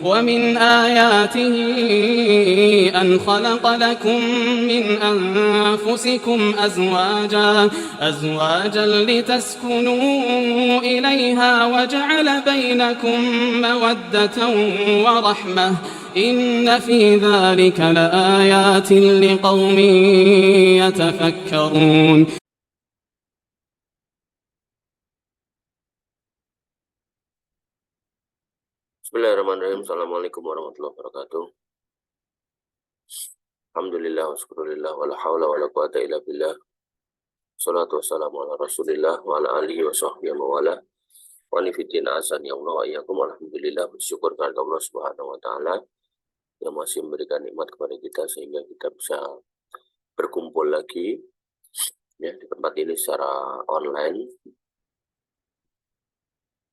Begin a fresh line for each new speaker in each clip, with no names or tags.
ومن آياته أن خلق لكم من أنفسكم أزواجا لتسكنوا إليها وجعل بينكم مودة ورحمة إن في ذلك لآيات لقوم يتفكرون.
Bismillahirrahmanirrahim. Assalamualaikum warahmatullahi wabarakatuh. Alhamdulillah wa syukurillah wa la hawla wa la quwata illa billah. Salatu wassalamu ala rasulillah wa ala alihi wa sahbihi wa wala. Wa nifidin asan ya Allah wa iyyakum. Alhamdulillah, bersyukur kepada Allah subhanahu wa ta'ala yang masih memberikan nikmat kepada kita sehingga kita bisa berkumpul lagi ya di tempat ini secara online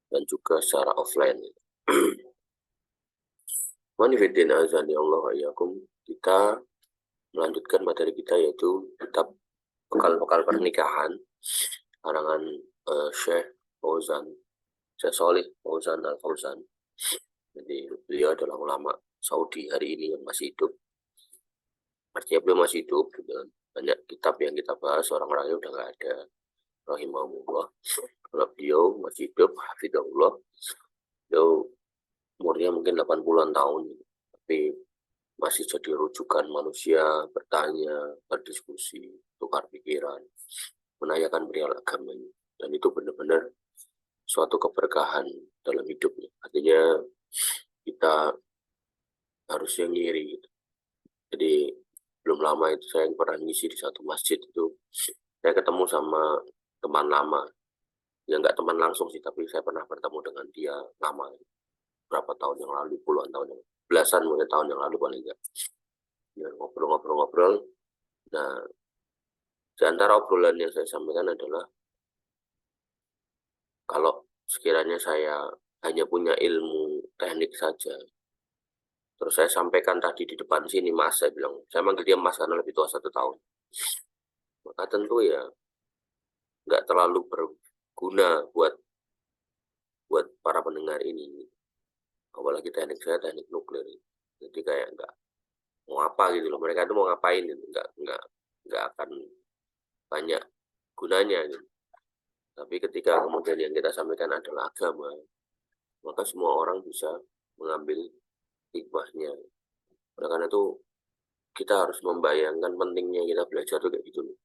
dan juga secara offline. Manifidin azan ya Allah wa iyyakum. Kita melanjutkan materi kita yaitu kitab bekal-bekal pernikahan karangan Syekh Shalih Fauzan Al-Fauzan. Jadi beliau adalah ulama Saudi hari ini yang masih hidup. Artinya beliau masih hidup, banyak kitab yang kita bahas orang-orangnya udah nggak ada, rahimahullah. Kalau beliau masih hidup, hafidhahullah, beliau umurnya mungkin 80-an tahun, tapi masih jadi rujukan manusia, bertanya, berdiskusi, tukar pikiran, menanyakan perihal agama ini. Dan itu benar-benar suatu keberkahan dalam hidupnya. Artinya kita harusnya ngiri gitu. Jadi belum lama itu saya pernah ngisi di satu masjid itu, saya ketemu sama teman lama. Ya nggak teman langsung sih, tapi saya pernah bertemu dengan dia lama. Berapa tahun yang lalu, puluhan tahun yang belasan mungkin tahun yang lalu paling enggak. Ya, ngobrol-ngobrol. Nah, di antara obrolan yang saya sampaikan adalah kalau sekiranya saya hanya punya ilmu teknik saja, terus saya sampaikan tadi di depan sini Mas, saya bilang, saya manggil dia Mas karena lebih tua 1 tahun, maka tentu ya nggak terlalu berguna buat para pendengar ini. Apalagi teknik saya teknik nuklir, jadi kayak nggak mau apa gitu loh, mereka itu mau ngapain gitu, nggak akan banyak gunanya gitu. Tapi ketika kemudian yang kita sampaikan adalah agama, maka semua orang bisa mengambil hikmahnya. Oleh karena itu kita harus membayangkan pentingnya kita belajar itu kayak gitu loh.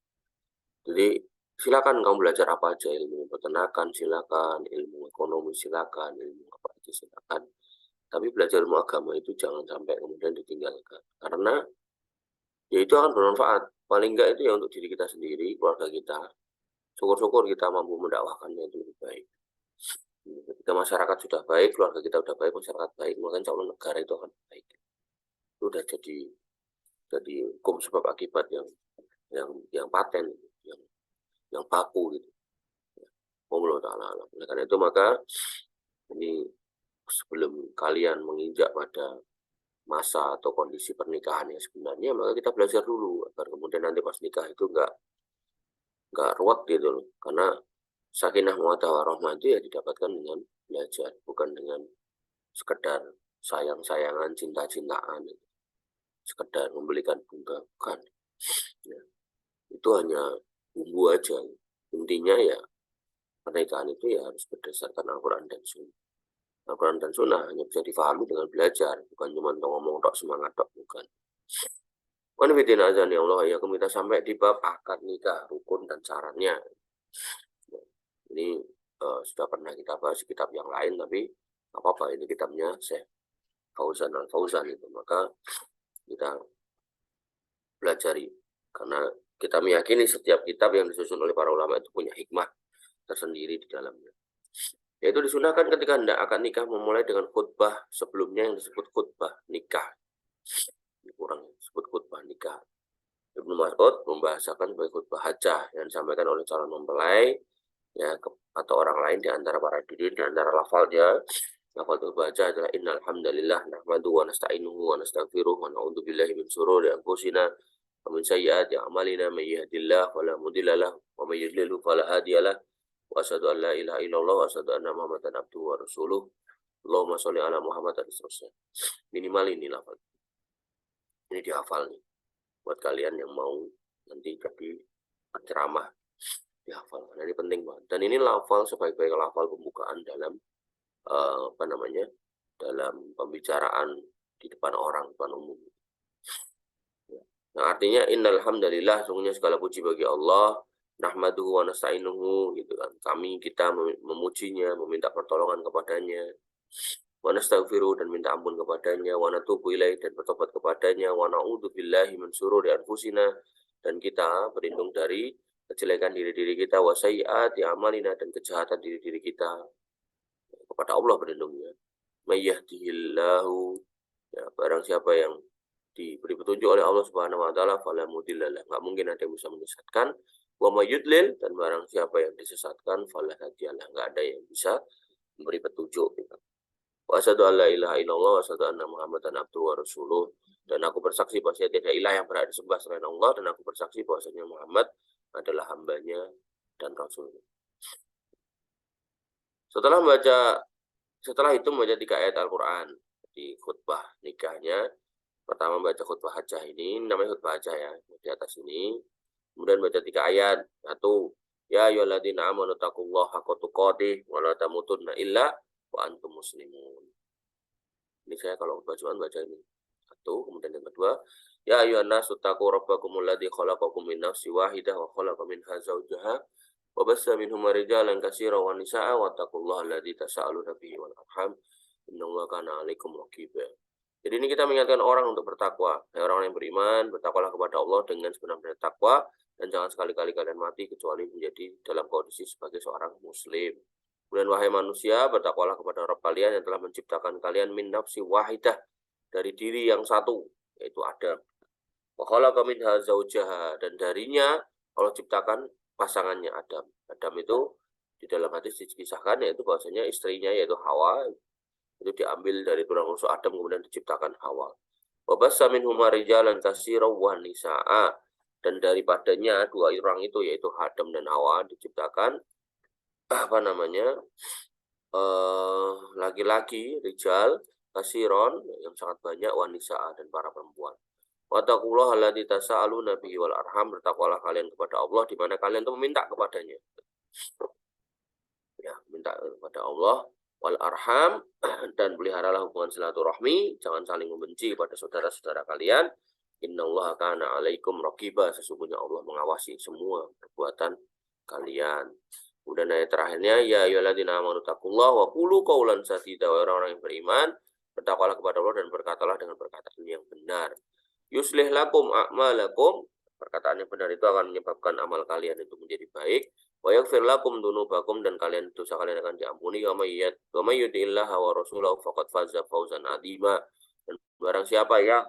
Jadi silakan kamu belajar apa aja, ilmu peternakan silakan, ilmu ekonomi silakan, ilmu apa aja silakan. Tapi belajar ilmu agama itu jangan sampai kemudian ditinggalkan. Karena ya itu akan bermanfaat. Paling enggak itu ya untuk diri kita sendiri, keluarga kita. Syukur-syukur kita mampu mendakwahkannya itu lebih baik. Ketika masyarakat sudah baik, keluarga kita sudah baik, masyarakat baik, maka insya Allah negara itu akan baik. Itu sudah jadi hukum sebab akibat yang paten, yang baku gitu. Allah Ta'ala. Oleh karena itu maka ini sebelum kalian menginjak pada masa atau kondisi pernikahan yang sebenarnya, maka kita belajar dulu agar kemudian nanti pas nikah itu nggak ruwet gitu loh. Karena sakinah mawaddah warahmah itu ya didapatkan dengan belajar, bukan dengan sekedar sayang-sayangan, cinta-cintaan, sekedar membelikan bunga, bukan. Ya, itu hanya bumbu aja. Intinya ya pernikahan itu ya harus berdasarkan Al-Quran dan Sunnah. Al-Quran dan Sunnah hanya bisa difahami dengan belajar, bukan cuma ngomong tok semangat tok, bukan. Wanifidin azan ya Allah ya, kita sampai di bab akad nikah, rukun dan syaratnya. Ini sudah pernah kita bahas di kitab yang lain, tapi apa-apa, ini kitabnya Syekh Fauzan Al-Fauzan itu, maka kita pelajari. Karena kita meyakini setiap kitab yang disusun oleh para ulama itu punya hikmah tersendiri di dalamnya. Yaitu disunahkan ketika hendak akad nikah memulai dengan khutbah sebelumnya yang disebut khutbah nikah. Ini kurang disebut khutbah nikah. Ibnu Mas'ud membahasakan sebagai khutbah hajah yang disampaikan oleh calon mempelai ya atau orang lain di antara para hadirin. Di antara lafalnya, lafal khutbah hajah adalah innal hamdalillah nahmaduhu wa nasta'inuhu wa nastaghfiruh wa na'udzu billahi min shururi anfusina wa min sayyiati a'malina may yahdihillahu fala mudilla lahu wa may yudlil fala hadiya lahu. Wa asyhadu an la ilaha illallah wa asyhadu anna Muhammadan abduhu wa rasuluh. Allahumma sholli ala Muhammad dan seterusnya. Minimal ini lafal. Ini dihafal nih. Buat kalian yang mau nanti jadi penceramah, dihafal. Nah, ini penting banget. Dan ini lafal sebaik-baik lafal pembukaan dalam dalam pembicaraan di depan orang, depan umum. Nah, artinya innal hamdalillah, sungguhnya segala puji bagi Allah, nahmaduhu wa nasta'inuhu, gitu kan. Kita memujinya, meminta pertolongan kepadanya, wa nastaghfiru, dan minta ampun kepadanya, wa natubu ilaih, dan bertobat kepadanya, wa na'udzu billahi min syururi anfusina, dan kita berlindung dari kejelekan diri-diri kita, wa sayyiati amalina, dan kejahatan diri-diri kita. Kepada Allah berlindungnya. May yahdihillahu, ya, barang siapa yang diberi petunjuk oleh Allah Subhanahu wa taala fala mudhillalah, enggak mungkin ada yang bisa menyesatkan. Wa may yudlil, dan barang siapa yang disesatkan fala hadiyalah, enggak ada yang bisa memberi petunjuk. Wa asyhadu an la ilaha illallah wa asyhadu anna Muhammadan abduhu wa rasuluh, dan aku bersaksi bahwa tidak ilah yang berhak disembah selain Allah, dan aku bersaksi bahwasanya Muhammad adalah hambanya dan rasulnya. Setelah itu membaca 3 ayat Al-Quran di khutbah nikahnya. Pertama baca khutbah hajah, ini namanya khutbah hajah ya, di atas ini. Kemudian baca 3 ayat. 1, ya ayyuhalladzina amanu taqullaha haqqa tuqatih wa la tamutunna illa wa antum muslimun. Ini saya kalau khutbah Jumat baca ini. 1. Kemudian yang kedua, ya ayyuhan nasu taqu rabbakumul ladzi khalaqakum min nafsin wahidah wa khalaqa minha zawjaha wa bassa minhuma rijalan katsiran wa nisaa'a wattaqullaha alladzi tasaaluna bihi wal arham innallaha kana 'alaikum raqiba. Jadi ini kita mengingatkan orang untuk bertakwa. Orang yang beriman, bertakwalah kepada Allah dengan sebenar-benar takwa, dan jangan sekali-kali kalian mati kecuali menjadi dalam kondisi sebagai seorang muslim. Kemudian wahai manusia, bertakwalah kepada Rabb kalian yang telah menciptakan kalian min nafsi wahidah, dari diri yang satu, yaitu Adam. Wa khalaqa minha zawjaha, dan darinya Allah ciptakan pasangannya Adam. Adam itu di dalam hadis dikisahkan yaitu bahwasanya istrinya yaitu Hawa itu diambil dari tulang rusuk Adam, kemudian diciptakan Hawa. Wa bassa minhuma rijalan katsiran wa nisaa'a, dan daripadanya 2 orang itu yaitu Adam dan Hawa diciptakan laki-laki, rijal katsiran yang sangat banyak, wa nisaa'a, dan para perempuan. Wattaqullaha alladzi tasaaluna bihi wal arham, bertakwalah kalian kepada Allah di mana kalian itu meminta kepadanya. Ya, minta kepada Allah, wal arham, dan peliharalah hubungan silaturahmi, jangan saling membenci kepada saudara-saudara kalian. Innallaha kana 'alaikum raqiba, sesungguhnya Allah mengawasi semua perbuatan kalian. Kemudian ayat terakhirnya, ya ayyuhalladzina amanu taqullaha wa qulu qawlan sadida, orang-orang yang beriman, bertakwalah kepada Allah dan berkatalah dengan perkataan yang benar. Yuslih lakum a'malakum, perkataan yang benar itu akan menyebabkan amal kalian itu menjadi baik. Wa yaghfir lakum dzunubakum, dan dosa kalian akan diampuni. Wa may yuti'illaha wa rasulahu faqad faza fawzan 'azima, dan barang siapa yang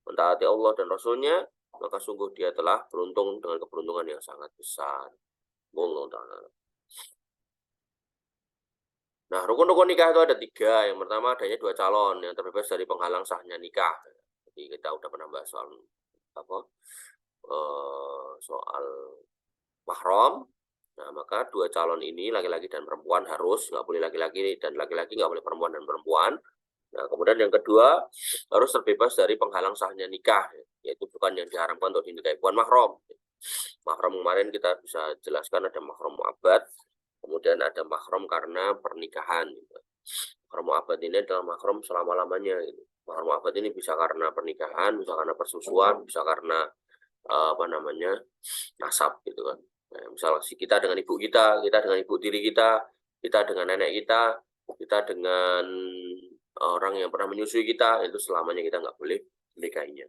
mentaati Allah dan Rasulnya, maka sungguh dia telah beruntung dengan keberuntungan yang sangat besar. Wallahu ta'ala. Nah, rukun-rukun nikah itu ada 3. Yang pertama, adanya 2 calon yang terbebas dari penghalang sahnya nikah. Jadi kita udah pernah bahas soal soal mahram. Nah, maka 2 calon ini, laki-laki dan perempuan, harus, nggak boleh laki-laki dan laki-laki, nggak boleh perempuan dan perempuan. Nah, kemudian yang kedua, harus terbebas dari penghalang sahnya nikah, yaitu bukan yang diharamkan untuk dinikahi, bukan mahram. Mahram kemarin kita bisa jelaskan ada mahram mu'abbad, kemudian ada mahram karena pernikahan. Mahram mu'abbad ini adalah mahram selama-lamanya. Mahram mu'abbad ini bisa karena pernikahan, bisa karena persusuan, bisa karena nasab gitu kan. Nah, misalnya kita dengan ibu kita dengan ibu tiri kita dengan nenek kita dengan orang yang pernah menyusui kita, itu selamanya kita nggak boleh menikahinya.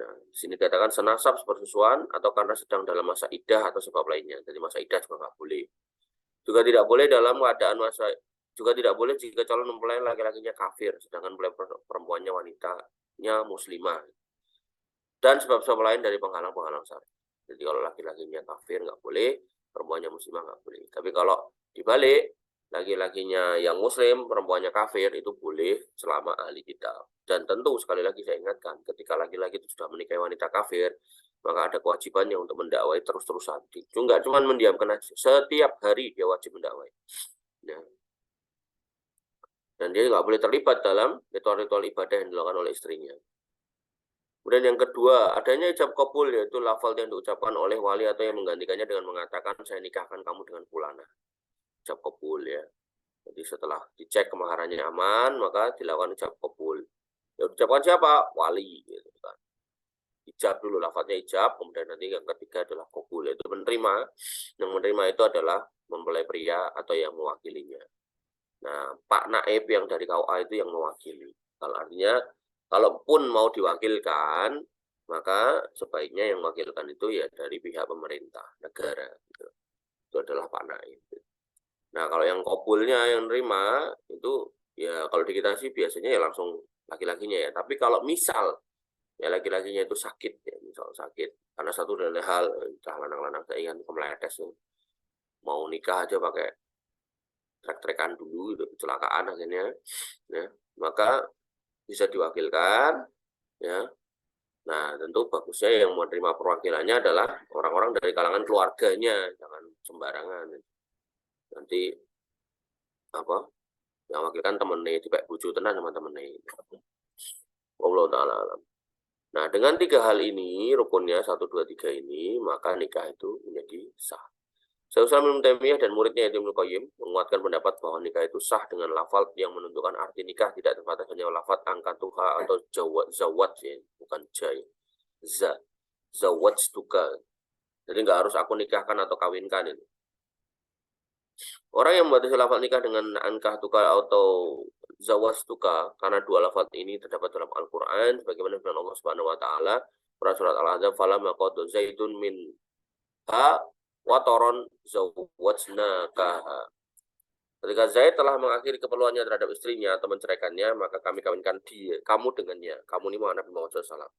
Nah, di sini dikatakan senasab, sepersusuan, atau karena sedang dalam masa iddah atau sebab lainnya. Jadi masa iddah juga nggak boleh. Juga tidak boleh dalam keadaan juga tidak boleh jika calon mempelai laki-lakinya kafir, sedangkan mempelai perempuannya wanitanya muslimah. Dan sebab-sebab lain dari penghalang-penghalang syar'i. Jadi kalau laki-lakinya kafir nggak boleh, perempuannya muslimah nggak boleh. Tapi kalau dibalik, laki-lakinya yang muslim, perempuannya kafir, itu boleh selama ahli kitab. Dan tentu sekali lagi saya ingatkan, ketika laki-laki itu sudah menikahi wanita kafir, maka ada kewajibannya untuk mendakwai terus-terusan. Nggak cuma mendiamkan aja, setiap hari dia wajib mendakwai. Nah, Dan dia nggak boleh terlibat dalam ritual-ritual ibadah yang dilakukan oleh istrinya. Kemudian yang kedua, adanya ijab kabul, yaitu lafal yang diucapkan oleh wali atau yang menggantikannya dengan mengatakan, saya nikahkan kamu dengan fulana. Ijab kabul ya. Jadi setelah dicek kemaharannya aman, maka dilakukan ijab kabul. Ya ucapkan siapa? Wali. Gitu kan. Ijab dulu, lafaznya ijab, kemudian nanti yang ketiga adalah kabul, yaitu menerima. Yang menerima itu adalah mempelai pria atau yang mewakilinya. Nah, Pak Naib yang dari KUA itu yang mewakili. Kalau artinya, kalaupun mau diwakilkan, maka sebaiknya yang mewakilkan itu ya dari pihak pemerintah, negara. Gitu. Itu adalah Pak Naib. Nah, kalau yang kabulnya yang nerima, itu ya kalau di kita sih biasanya ya langsung laki-lakinya ya. Tapi kalau misal, ya laki-lakinya itu sakit, ya misal sakit. Karena satu dari hal, lanang-lanang saya ingat kemeletes, mau nikah aja pakai trek-trekan dulu, itu kecelakaan akhirnya, ya, maka bisa diwakilkan, ya. Nah, tentu bagusnya yang menerima perwakilannya adalah orang-orang dari kalangan keluarganya, jangan sembarangan. Nanti apa? Yang wakilkan temennya, dipek bojo tenan sama temennya. Allah Ta'ala alam. Nah, dengan 3 hal ini, rukunnya 1, 2, 3 ini, maka nikah itu menjadi sah. Syaikhul Islam Ibnu Taimiyah dan muridnya Ibnu Qayyim menguatkan pendapat bahwa nikah itu sah dengan lafaz yang menentukan arti nikah tidak terbatas hanya lafaz angkatuha atau zawat ya, bukan jai. Zawat stuka. Jadi nggak harus aku nikahkan atau kawinkan itu. Orang yang membatasi lafaz nikah dengan angkatuka atau zawastuka karena 2 lafaz ini terdapat dalam Al-Qur'an sebagaimana firman Allah Subhanahu wa taala pada surat Al-Ahzab falamma qad zaidun min watoron zawajnaka. Ketika Zaid telah mengakhiri keperluannya terhadap istrinya atau menceraikannya, maka kami kawinkan dia, kamu dengannya. Kamu ini Nabi Muhammad SAW.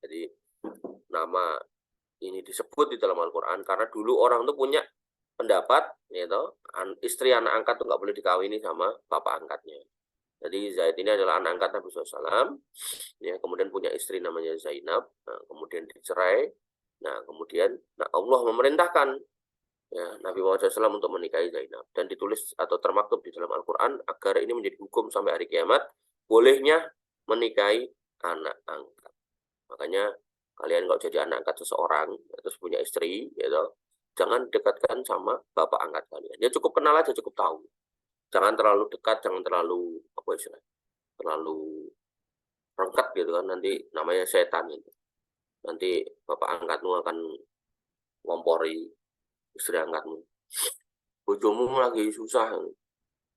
Jadi nama ini disebut di dalam Al-Quran karena dulu orang itu punya pendapat, yaitu istri anak angkat itu nggak boleh dikawini sama bapak angkatnya. Jadi Zaid ini adalah anak angkat Nabi SAW. Ya, kemudian punya istri namanya Zainab, nah, kemudian dicerai. Nah, kemudian Allah memerintahkan ya, Nabi Muhammad SAW untuk menikahi Zainab. Dan ditulis atau termaktub di dalam Al-Quran agar ini menjadi hukum sampai hari kiamat, bolehnya menikahi anak angkat. Makanya kalian kalau jadi anak angkat seseorang, terus punya istri, gitu, jangan dekatkan sama bapak angkat kalian. Ya cukup kenal aja, cukup tahu. Jangan terlalu dekat, jangan terlalu, apa istilahnya, terlalu rengkat gitu kan, nanti namanya setan gitu. Nanti bapak angkatmu akan ngompori istri angkatmu. Bojomu lagi susah,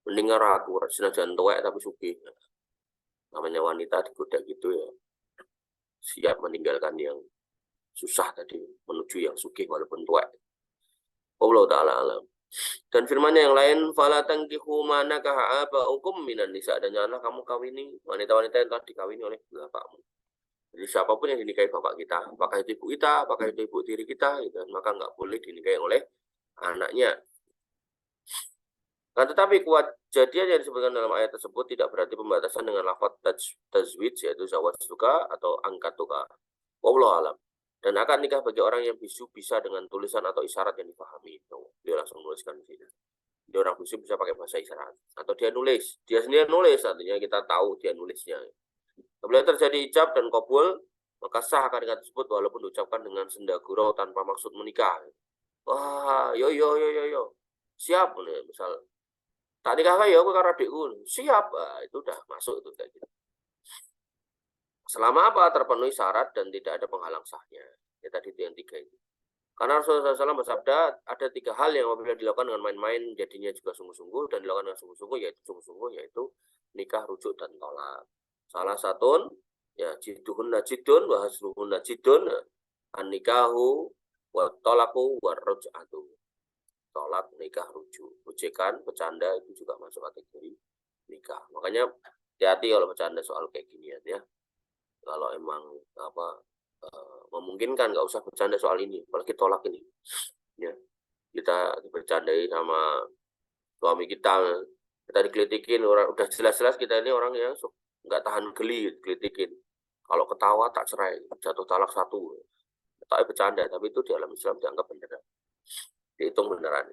mending aku senajan tuwek tapi sugih. Namanya wanita digoda gitu ya, siap meninggalkan yang susah tadi menuju yang sugih walaupun tuwek. Allah Ta'ala alam. Dan firmannya yang lain, fala tankihu ma nakaha aba'ukum minan nisa, dan janganlah kamu kawini wanita-wanita yang telah dikawini oleh bapakmu. Jadi siapapun yang dinikahi bapak kita, apakah itu ibu kita, apakah itu ibu tiri kita, gitu, maka nggak boleh dinikahi oleh anaknya. Nah, tetapi kejadian yang disebutkan dalam ayat tersebut tidak berarti pembatasan dengan lafaz tazwij, yaitu zawaj suka atau angkat tuka. Wallahu alam. Dan akad nikah bagi orang yang bisu bisa dengan tulisan atau isyarat yang dipahami. Dia langsung menuliskan di sini. Dia orang bisu bisa pakai bahasa isyarat. Atau dia nulis. Dia sendiri nulis, artinya kita tahu dia nulisnya. Apabila terjadi ijab dan kabul, maka sah akad nikah tersebut walaupun diucapkan dengan senda gurau tanpa maksud menikah. Wah, yo. Siap, misal tak nikah ya aku karo adikku. Siap, itu udah masuk itu kayak gitu. Selama apa terpenuhi syarat dan tidak ada penghalang sahnya. Ya tadi itu yang 3 itu. Karena Rasulullah SAW bersabda ada 3 hal yang apabila dilakukan dengan main-main jadinya juga sungguh-sungguh, dan dilakukan dengan sungguh-sungguh yaitu nikah, rujuk, dan tolak. Salah satu ya jiduhunna jidun wa hasluhunna jidun an-nikahu wa tolaku wa ruj'atu. Tolak, nikah, rujuk. Ujekan, bercanda itu juga masuk kategori nikah. Makanya hati-hati kalau bercanda soal kayak ginian ya. Kalau emang memungkinkan nggak usah bercanda soal ini, apalagi tolak ini. Ya, kita bercandai sama suami kita dikelitikin orang, udah jelas-jelas kita ini orang yang nggak tahan geli dikelitikin. Kalau ketawa tak cerai, jatuh talak 1. Tak bercanda, tapi itu di alam Islam dianggap beneran. Dihitung beneran.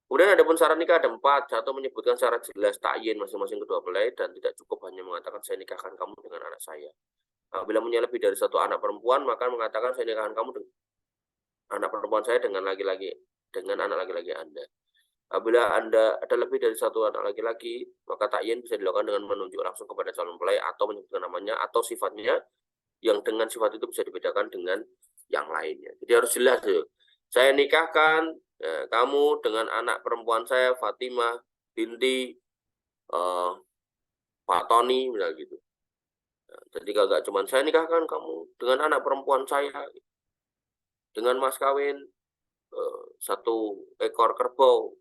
Kemudian ada pun syarat nikah ada 4. Satu, menyebutkan secara jelas takyin masing-masing kedua belah dan tidak cukup hanya mengatakan saya nikahkan kamu dengan anak saya. Apabila punya lebih dari satu anak perempuan, maka mengatakan saya nikahkan kamu dengan anak perempuan saya dengan anak laki-laki Anda. Apabila Anda ada lebih dari satu anak laki-laki, maka takyin bisa dilakukan dengan menunjuk langsung kepada calon mempelai atau menyebutkan namanya atau sifatnya yang dengan sifat itu bisa dibedakan dengan yang lainnya. Jadi harus jelas tuh. Saya nikahkan kamu dengan anak perempuan saya Fatimah binti Pak Tony, misalnya gitu. Jadi kalau nggak cuma saya nikahkan kamu dengan anak perempuan saya dengan mas kawin 1 ekor kerbau,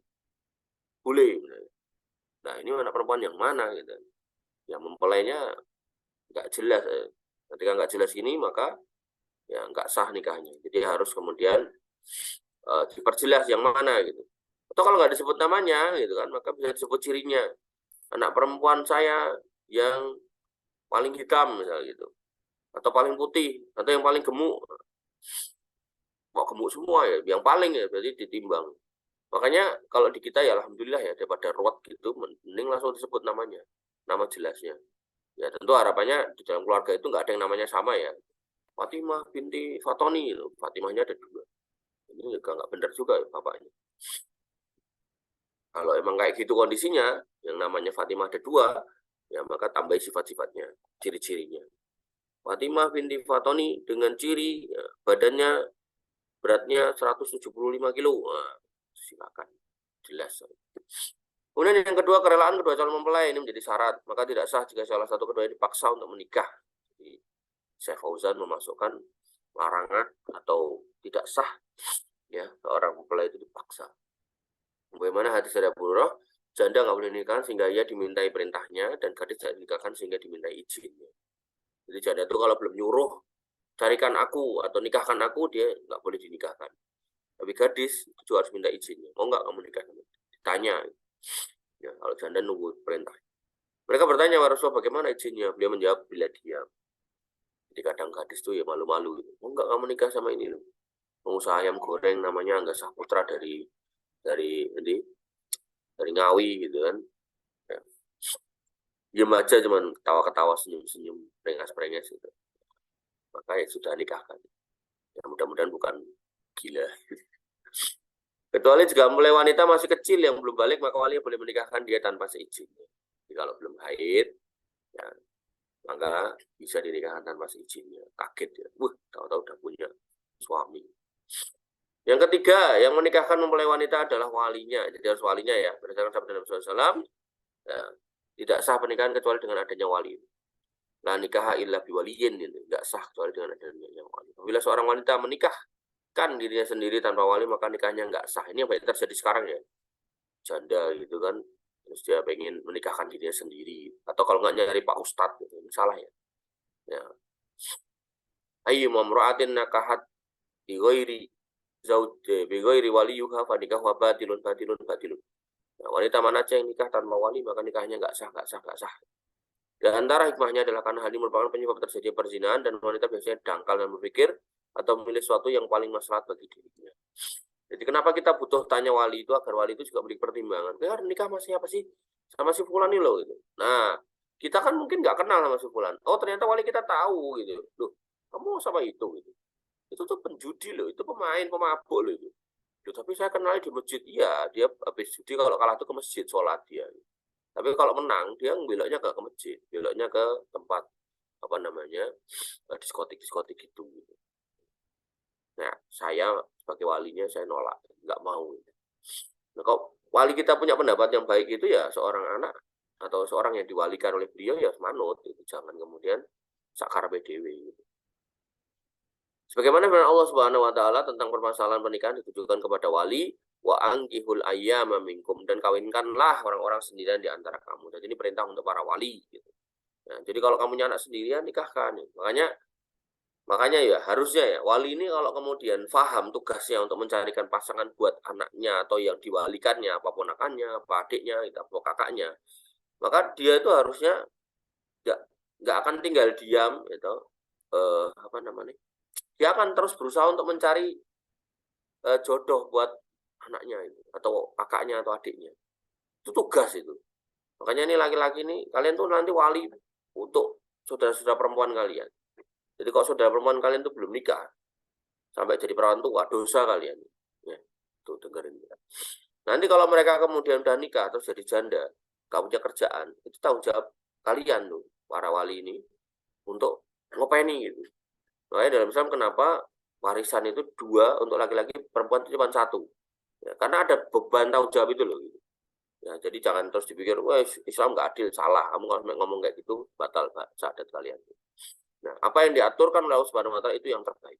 boleh. Nah ini anak perempuan yang mana gitu? Yang mempelainya nggak jelas. Ketika nggak jelas ini maka ya nggak sah nikahnya. Jadi harus kemudian diperjelas yang mana gitu. Atau kalau nggak disebut namanya gitu kan, maka bisa disebut cirinya. Anak perempuan saya yang paling hitam misalnya gitu, atau paling putih, atau yang paling gemuk. Mau gemuk semua ya, yang paling ya berarti ditimbang. Makanya kalau di kita ya alhamdulillah ya, daripada ruwet gitu, mending langsung disebut namanya, nama jelasnya. Ya tentu harapannya di dalam keluarga itu nggak ada yang namanya sama ya. Fatimah binti Fatoni, Fatimahnya ada 2. Ini juga nggak benar juga ya bapaknya. Kalau emang kayak gitu kondisinya, yang namanya Fatimah ada 2, ya maka tambah sifat-sifatnya, ciri-cirinya. Fatimah binti Fatoni dengan ciri ya, badannya beratnya 175 kilo. Nah, silakan, jelas. Kemudian yang kedua, kerelaan kedua calon mempelai ini menjadi syarat. Maka tidak sah jika salah satu keduanya dipaksa untuk menikah. Jadi, Syekh Fauzan memasukkan larangan atau tidak sah ya seorang mempelai itu dipaksa. Bagaimana hadis dari Abu Hurairah, janda nggak boleh nikah sehingga ia dimintai perintahnya dan gadis tidak dinikahkan sehingga dimintai izinnya. Jadi janda itu kalau belum nyuruh carikan aku atau nikahkan aku, dia nggak boleh dinikahkan. Tapi gadis itu harus minta izinnya. Mau nggak kamu nikah? Ditanya. Ya, kalau janda nunggu perintah. Mereka bertanya, ya Rasulullah, bagaimana izinnya? Beliau menjawab, bila diam. Jadi kadang gadis tuh ya malu-malu. Mau nggak kamu nikah sama ini loh? Pengusaha ayam goreng namanya Angga Saputra dari Ngawi gitu kan. Ya. Diam aja cuman ketawa-ketawa, senyum-senyum, prengas-prengas gitu. Maka ya sudah nikahkan. Ya mudah-mudahan bukan gila. Kecuali jika mempelai wanita masih kecil yang belum balik, maka wali boleh menikahkan dia tanpa seizinnya. Jadi kalau belum haid, ya, maka bisa dinikahkan tanpa seizinnya. Kaget ya, tahu-tahu udah punya suami. Yang ketiga, yang menikahkan mempelai wanita adalah walinya. Jadi harus walinya ya. Berdasarkan sabda Nabi SAW, ya, tidak sah pernikahan kecuali dengan adanya wali. La nikah illa biwaliyin, tidak sah kecuali dengan adanya wali. Apabila seorang wanita menikah kan dirinya sendiri tanpa wali, maka nikahnya nggak sah. Ini yang banyak terjadi sekarang ya, janda gitu kan, terus dia pengen menikahkan dirinya sendiri, atau kalau nggak nyari Pak Ustadz gitu. Ini salah ya. Ayyu mamra'atin nakahat bi ghairi zauj bi ghairi waliyuha fa nikahu batilun. Nah, wanita mana aja yang nikah tanpa wali, maka nikahnya nggak sah. Di antara hikmahnya adalah karena hal ini merupakan penyebab terjadi perzinahan dan wanita biasanya dangkal dan berpikir atau memilih sesuatu yang paling maslahat bagi dirinya. Jadi kenapa kita butuh tanya wali itu, agar wali itu juga beri pertimbangan. Ya nikah sama siapa sih? Sama si fulan ini loh gitu. Nah, kita kan mungkin nggak kenal sama si fulan. Oh ternyata wali kita tahu gitu. Loh, kamu sama itu gitu. Itu tuh penjudi loh, itu pemabuk loh itu. Loh, tapi saya kenal di masjid. Iya, dia habis judi kalau kalah tuh ke masjid sholat dia. Tapi kalau menang dia beloknya ke masjid, beloknya ke tempat apa namanya diskotik gitu. Nah, saya sebagai walinya saya nolak, nggak mau. Nah, kalau wali kita punya pendapat yang baik itu ya seorang anak atau seorang yang diwalikan oleh beliau ya manut, itu jangan kemudian sakar PDW. Gitu. Sebagaimana firman Allah Subhanahu Wa Taala tentang permasalahan pernikahan ditujukan kepada wali, wa angkihul ayyama minkum, dan kawinkanlah orang-orang sendirian di antara kamu. Dan ini perintah untuk para wali. Gitu. Nah, jadi kalau kamu punya anak sendirian nikahkan. Makanya ya harusnya ya wali ini kalau kemudian paham tugasnya untuk mencarikan pasangan buat anaknya atau yang diwalikannya, apa ponakannya, apa adiknya, apa kakaknya, maka dia itu harusnya nggak akan tinggal diam, gitu. Dia akan terus berusaha untuk mencari jodoh buat anaknya itu, atau kakaknya atau adiknya. Itu tugas itu. Makanya ini laki-laki nih, kalian tuh nanti wali untuk saudara-saudara perempuan kalian. Jadi kalau saudara perempuan kalian tuh belum nikah, sampai jadi perawan tua, dosa kalian. Ya, tuh dengerin. Nanti kalau mereka kemudian udah nikah terus jadi janda, gak punya kerjaan, itu tanggung jawab kalian tuh, para wali ini, untuk ngopeni gitu. Makanya dalam Islam kenapa warisan itu 2 untuk laki-laki, perempuan itu cuma 1. Ya, karena ada beban tanggung jawab itu loh. Gitu. Ya, jadi jangan terus dipikir, wah Islam nggak adil, salah. Kamu kalau ngomong kayak gitu, batal syahadat kalian. Nah, apa yang diaturkan oleh Allah Subhanahu Wa Taala itu yang terbaik.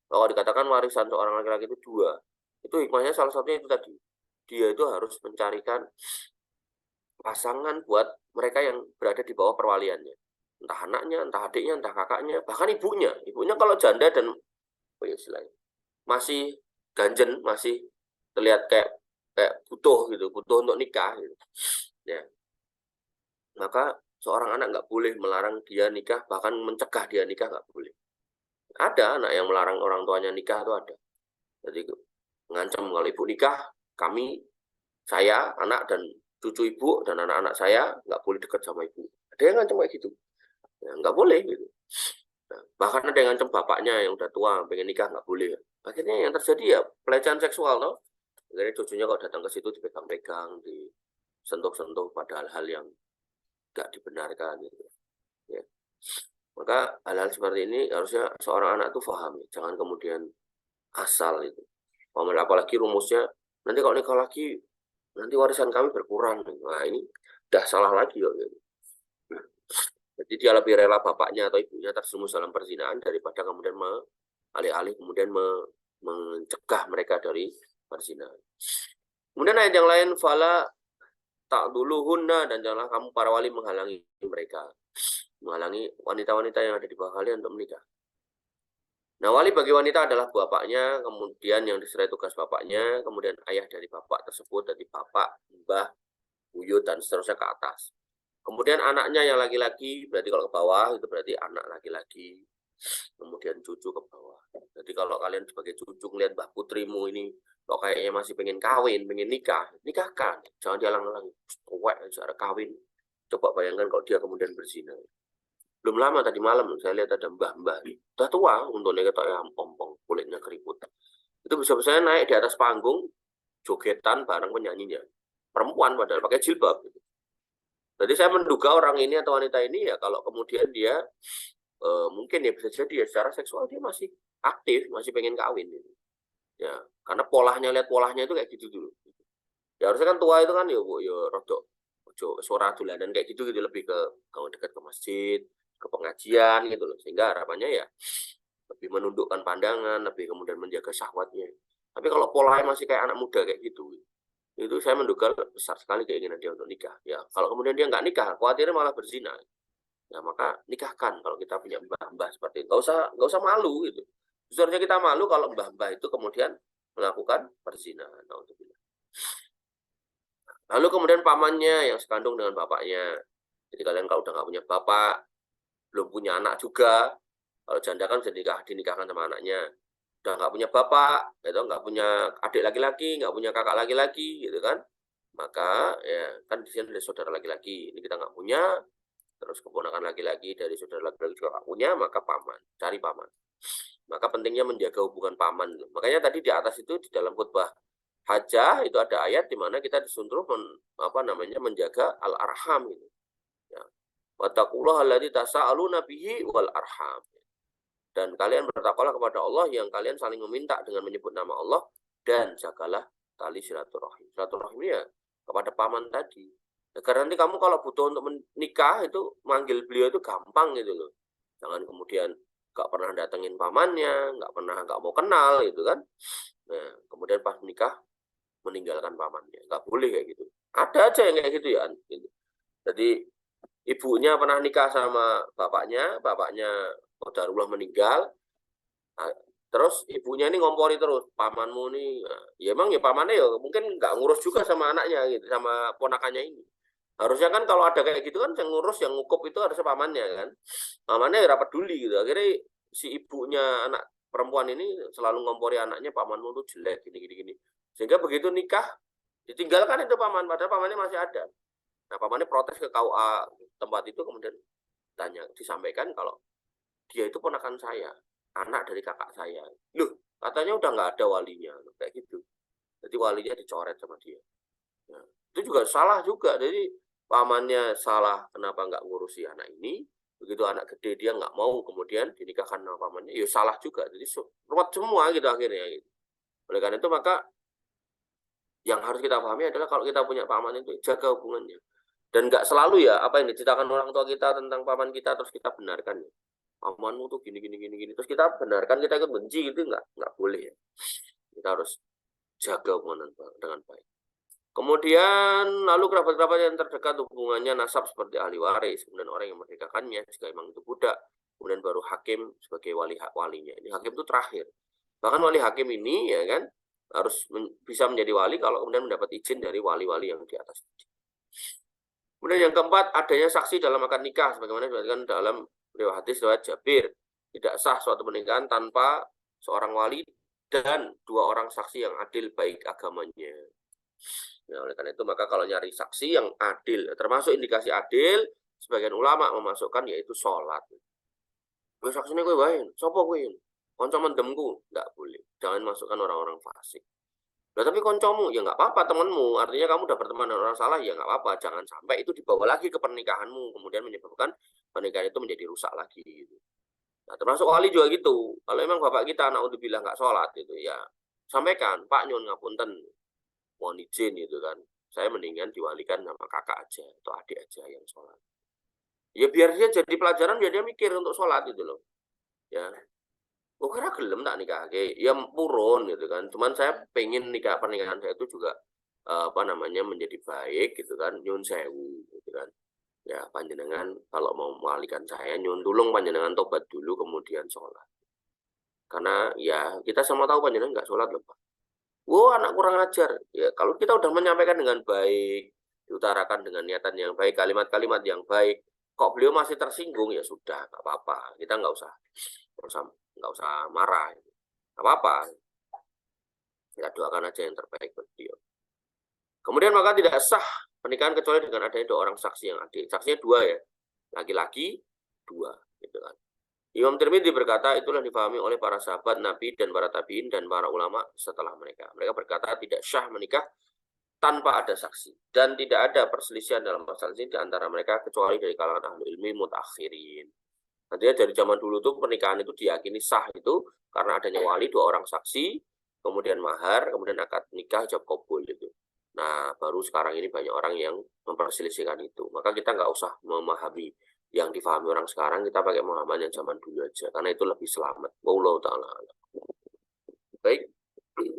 Kalau dikatakan warisan seorang laki-laki itu 2, itu hikmahnya salah satunya itu tadi. Dia itu harus mencarikan pasangan buat mereka yang berada di bawah perwaliannya. Entah anaknya, entah adiknya, entah kakaknya, bahkan ibunya. Ibunya kalau janda dan istilahnya masih ganjen, masih terlihat kayak butuh gitu, butuh untuk nikah gitu. Ya. Maka seorang anak nggak boleh melarang dia nikah, bahkan mencegah dia nikah nggak boleh. Ada anak yang melarang orang tuanya nikah itu ada. Jadi mengancam kalau ibu nikah, saya, anak dan cucu ibu dan anak-anak saya nggak boleh dekat sama ibu. Ada yang ngancam kayak gitu. Ya, nggak boleh gitu. Nah, bahkan ada yang ngancam bapaknya yang udah tua pengen nikah nggak boleh. Akhirnya yang terjadi ya pelecehan seksual loh. Akhirnya cucunya kalau datang ke situ dipegang-pegang, disentuh-sentuh pada hal-hal yang nggak dibenarkan gitu. Ya. Maka hal-hal seperti ini harusnya seorang anak itu paham, jangan kemudian asal itu. Apalagi rumusnya nanti kalau nikah lagi nanti warisan kami berkurang. Nah ini udah salah lagi loh. Gitu. Jadi dia lebih rela bapaknya atau ibunya terjerumus dalam perzinahan daripada kemudian alih-alih kemudian mencegah mereka dari perzinahan. Kemudian ayat yang lain, fala tak dulu hunna, dan janganlah kamu para wali menghalangi mereka, menghalangi wanita-wanita yang ada di bawah kalian untuk menikah. Nah, wali bagi wanita adalah bapaknya, kemudian yang diserai tugas bapaknya, kemudian ayah dari bapak tersebut, dari bapak, mbah, buyut, dan seterusnya ke atas. Kemudian anaknya yang laki-laki, berarti kalau ke bawah, itu berarti anak laki-laki. Kemudian cucu ke bawah. Jadi kalau kalian sebagai cucu ngeliat mbah putrimu ini, kok kayaknya masih pengen kawin, pengen nikah, nikahkan. Jangan dihalang-halangi. Tuwek, cara kawin. Coba bayangkan kalau dia kemudian berzina. Belum lama tadi malam saya lihat ada mbah-mbah. Udah tua, untungnya ketok ya ompong, kulitnya keriput. Itu bisa-bisanya naik di atas panggung, jogetan bareng penyanyinya. Perempuan padahal pakai jilbab. Jadi saya menduga orang ini atau wanita ini ya kalau kemudian dia mungkin ya bisa jadi ya secara seksual dia masih aktif, masih pengen kawin gitu. Ya, karena lihat polanya itu kayak gitu dulu. Ya harusnya kan tua itu kan ya rodok suara dulanan kayak gitu lebih ke kalau dekat ke masjid, ke pengajian gitu loh. Sehingga harapannya ya lebih menundukkan pandangan, lebih kemudian menjaga syahwatnya. Tapi kalau polanya masih kayak anak muda kayak gitu, itu saya menduga besar sekali keinginan dia untuk nikah. Ya, kalau kemudian dia nggak nikah, khawatirnya malah berzina. Ya, maka nikahkan kalau kita punya mbah-mbah seperti itu. Nggak usah malu gitu. Sebenarnya kita malu kalau mbah-mbah itu kemudian melakukan perzinahan. Lalu kemudian pamannya yang sekandung dengan bapaknya. Jadi kalian kalau udah nggak punya bapak, belum punya anak juga, kalau janda kan bisa dinikahkan sama anaknya. Udah nggak punya bapak, gitu, nggak punya adik laki-laki, nggak punya kakak laki-laki, gitu kan? Maka ya kan di sini ada saudara laki-laki, ini kita nggak punya, terus keponakan laki-laki dari saudara laki-laki juga nggak punya, maka paman, cari paman. Maka pentingnya menjaga hubungan paman. Makanya tadi di atas itu di dalam khutbah hajah itu ada ayat di mana kita disuruh menjaga al-arham gitu. Ya. Wattaqullaha alladzi tasaaluna bihi wal arham. Dan kalian bertakwalah kepada Allah yang kalian saling meminta dengan menyebut nama Allah dan jagalah tali silaturahim. Silaturahim ya kepada paman tadi. Ya, karena nanti kamu kalau butuh untuk menikah itu manggil beliau itu gampang gitu loh. Jangan kemudian nggak pernah datengin pamannya, nggak mau kenal gitu kan. Nah, kemudian pas menikah meninggalkan pamannya, nggak boleh kayak gitu. Ada aja yang kayak gitu ya. Gitu. Jadi ibunya pernah nikah sama bapaknya qadarullah meninggal, nah, terus ibunya ini ngompori terus, pamanmu nih, nah, ya emang ya pamannya ya mungkin nggak ngurus juga sama anaknya gitu, sama ponakannya ini. Harusnya kan kalau ada kayak gitu kan yang ngurus, yang ngukup itu harusnya pamannya kan. Pamannya ya rapat peduli gitu. Akhirnya si ibunya anak perempuan ini selalu ngompori anaknya, pamanmu tuh jelek, gini. Sehingga begitu nikah, ditinggalkan itu paman, padahal pamannya masih ada. Nah, pamannya protes ke KUA tempat itu, kemudian disampaikan kalau dia itu ponakan saya, anak dari kakak saya. Loh, katanya udah nggak ada walinya, kayak gitu. Jadi walinya dicoret sama dia. Nah, itu juga salah juga. Jadi pamannya salah, kenapa nggak ngurusi anak ini? Begitu anak gede dia nggak mau, kemudian dinikahkan sama pamannya, ya salah juga. Jadi ruwet semua gitu akhirnya. Gitu. Oleh karena itu maka yang harus kita pahami adalah kalau kita punya paman itu jaga hubungannya. Dan nggak selalu ya apa yang diceritakan orang tua kita tentang paman kita terus kita benarkan. Pamanmu tuh gini. Terus kita benarkan, kita ikut benci gitu, nggak boleh ya. Kita harus jaga hubungan dengan baik. Kemudian lalu kerabat-kerabat yang terdekat hubungannya nasab seperti ahli waris, kemudian orang yang merdekakannya jika memang itu budak, kemudian baru hakim sebagai walinya. Ini hakim itu terakhir. Bahkan wali hakim ini ya kan harus bisa menjadi wali kalau kemudian mendapat izin dari wali-wali yang di atas. Kemudian yang keempat, adanya saksi dalam akad nikah sebagaimana disebutkan dalam riwayat hadis riwayat Jabir. Tidak sah suatu pernikahan tanpa seorang wali dan dua orang saksi yang adil baik agamanya. Nah, oleh karena itu maka kalau nyari saksi yang adil, termasuk indikasi adil, sebagian ulama memasukkan yaitu sholat. Gue saksinya gue wae, sopo gue, konco mendemku, nggak boleh. Jangan masukkan orang-orang fasik. Nah, tapi koncomu ya nggak apa-apa, temanmu. Artinya kamu udah berteman dengan orang salah ya nggak apa-apa. Jangan sampai itu dibawa lagi ke pernikahanmu, kemudian menyebabkan pernikahan itu menjadi rusak lagi. Gitu. Nah, termasuk wali juga gitu. Kalau emang bapak kita naudzubillah nggak sholat gitu ya, sampaikan, Pak Nyun ngapunten. Mohon izin itu kan, saya mendingan diwalikan sama kakak aja atau adik aja yang sholat. Ya biar dia jadi pelajaran, biar dia mikir untuk sholat gitu loh. Ya, karena gelem tak nikah, ya purun gitu kan. Cuman saya pengen pernikahan saya itu juga apa namanya menjadi baik gitu kan, nyun sewu gitu kan. Ya panjenengan kalau mau mewalikan saya nyun tulung panjenengan tobat dulu kemudian sholat. Karena ya kita sama tahu panjenengan nggak sholat loh Pak. Anak kurang ajar. Ya, kalau kita udah menyampaikan dengan baik, diutarakan dengan niatan yang baik, kalimat-kalimat yang baik, kok beliau masih tersinggung, ya sudah, nggak apa-apa. Kita nggak usah marah. Nggak apa-apa. Kita doakan aja yang terbaik buat beliau. Kemudian maka tidak sah pernikahan kecuali dengan adanya dua orang saksi yang adil. Saksinya dua ya, laki-laki dua, gitu kan. Imam Tirmidzi berkata, itulah difahami oleh para sahabat Nabi dan para tabiin dan para ulama setelah mereka. Mereka berkata tidak syah menikah tanpa ada saksi. Dan tidak ada perselisihan dalam masalah ini di antara mereka kecuali dari kalangan ahli ilmi mutakhirin. Nantinya dari zaman dulu tuh pernikahan itu diyakini sah itu karena adanya wali, dua orang saksi, kemudian mahar, kemudian akad nikah, ijab kabul itu. Nah, baru sekarang ini banyak orang yang memperselisihkan itu. Maka kita nggak usah memahami yang difahami orang sekarang, kita pakai pemahaman yang zaman dulu aja, karena itu lebih selamat. Wallahu ta'ala. Baik,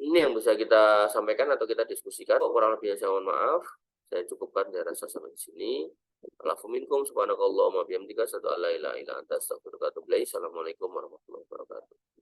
ini yang bisa kita sampaikan atau kita diskusikan. Kurang lebihnya saya mohon maaf. Saya cukupkan saya rasa sampai di sini. Alhamdulillah, subhanakallahumma bihamdika, asyhadu an la ilaha illa anta, astaghfiruka wa atubu ilaik. Assalamualaikum warahmatullahi wabarakatuh.